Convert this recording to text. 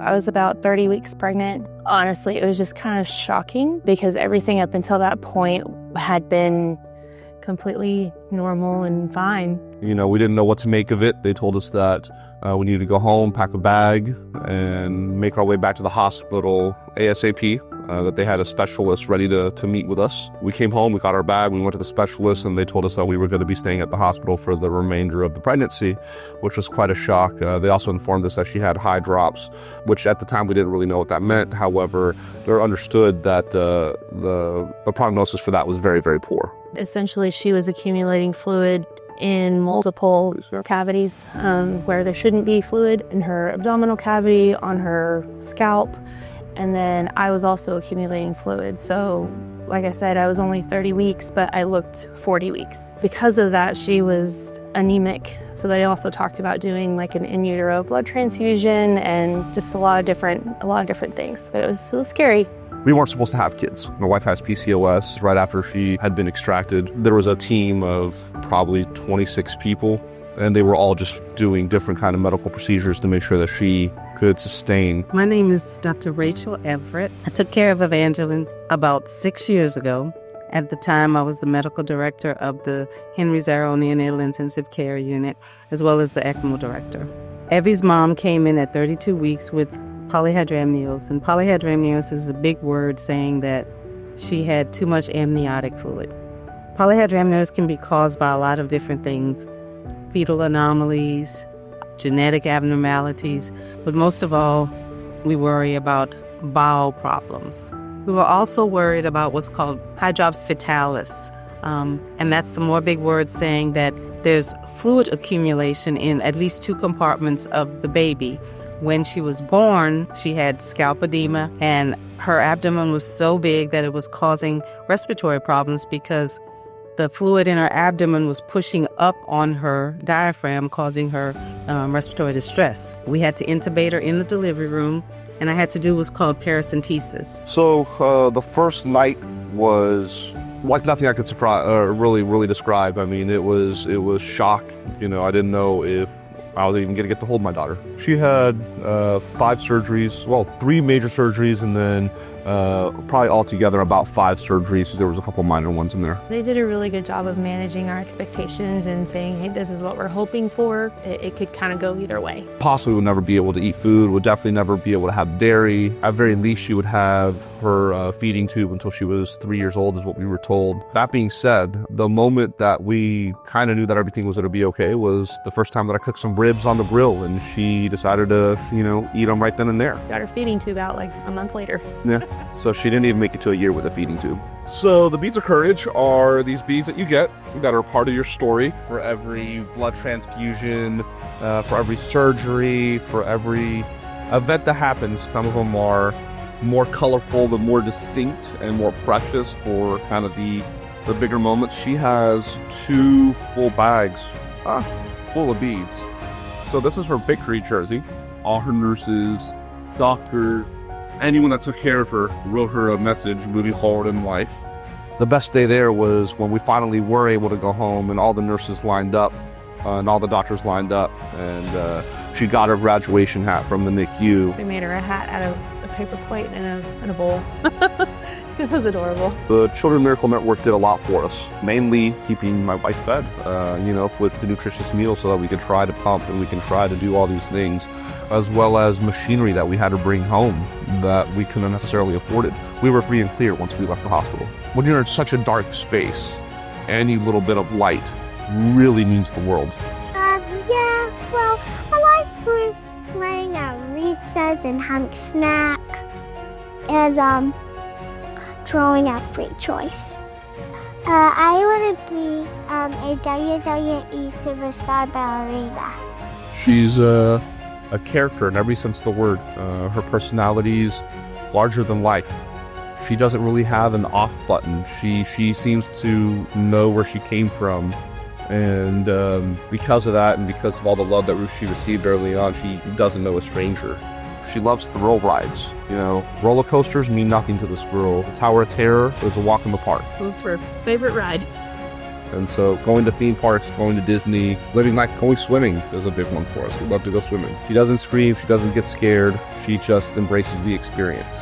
I was about 30 weeks pregnant. Honestly, it was just kind of shocking because everything up until that point had been completely normal and fine. You know, we didn't know what to make of it. They told us that we needed to go home, pack a bag, and make our way back to the hospital ASAP, that they had a specialist ready to meet with us. We came home, we got our bag, we went to the specialist, and they told us that we were going to be staying at the hospital for the remainder of the pregnancy, which was quite a shock. They also informed us that she had Hydrops, which at the time we didn't really know what that meant. However, they understood that the prognosis for that was very, very poor. Essentially, she was accumulating fluid in multiple cavities where there shouldn't be fluid, in her abdominal cavity, on her scalp, and then I was also accumulating fluid. So, like I said, I was only 30 weeks, but I looked 40 weeks. Because of that, she was anemic. So they also talked about doing like an in utero blood transfusion and just a lot of different things. But it was scary. We weren't supposed to have kids. My wife has PCOS. Right after she had been extracted, there was a team of probably 26 people, and they were all just doing different kind of medical procedures to make sure that she could sustain. My name is Dr. Rachel Everett. I took care of Evangeline about 6 years ago. At the time, I was the medical director of the Henry Zarrow Neonatal Intensive Care Unit, as well as the ECMO director. Evee's mom came in at 32 weeks with polyhydramnios, and polyhydramnios is a big word saying that she had too much amniotic fluid. Polyhydramnios can be caused by a lot of different things: fetal anomalies, genetic abnormalities, but most of all, we worry about bowel problems. We were also worried about what's called Hydrops fetalis, and that's some more big words saying that there's fluid accumulation in at least 2 compartments of the baby. When she was born, she had scalp edema, and her abdomen was so big that it was causing respiratory problems because the fluid in her abdomen was pushing up on her diaphragm, causing her respiratory distress. We had to intubate her in the delivery room, and I had to do what's called paracentesis. So the first night was like nothing I could really describe. I mean, it was shock. You know, I didn't know if I was even going to get to hold my daughter. She had 5 surgeries, well, 3 major surgeries, and then probably altogether about 5 surgeries, because there was a couple minor ones in there. They did a really good job of managing our expectations and saying, hey, this is what we're hoping for. It could kind of go either way. Possibly would never be able to eat food, would definitely never be able to have dairy. At very least, she would have her feeding tube until she was 3 years old, is what we were told. That being said, the moment that we kind of knew that everything was going to be okay was the first time that I cooked some ribs on the grill, and she decided to, eat them right then and there. Got her feeding tube out like a month later. Yeah. So she didn't even make it to a year with a feeding tube. So the beads of courage are these beads that you get that are part of your story for every blood transfusion, for every surgery, for every event that happens. Some of them are more colorful, but more distinct and more precious for kind of the bigger moments. She has 2 full bags full of beads. So this is her victory jersey. All her nurses, doctors, anyone that took care of her wrote her a message moving forward in life. The best day there was when we finally were able to go home and all the nurses lined up and all the doctors lined up, and she got her graduation hat from the NICU. We made her a hat out of a paper plate and a bowl. It was adorable. The Children's Miracle Network did a lot for us, mainly keeping my wife fed, with the nutritious meals so that we could try to pump and we can try to do all these things, as well as machinery that we had to bring home that we couldn't necessarily afford it. We were free and clear once we left the hospital. When you're in such a dark space, any little bit of light really means the world. I like playing at recess and having snack and drawing at free choice. I want to be a WWE superstar ballerina. She's a character in every sense of the word. Her personality's larger than life. She doesn't really have an off button. She seems to know where she came from. And because of that and because of all the love that she received early on, she doesn't know a stranger. She loves thrill rides. Roller coasters mean nothing to this girl. Tower of Terror is a walk in the park. It was her favorite ride. And so going to theme parks, going to Disney, living life, going swimming is a big one for us. We love to go swimming. She doesn't scream. She doesn't get scared. She just embraces the experience.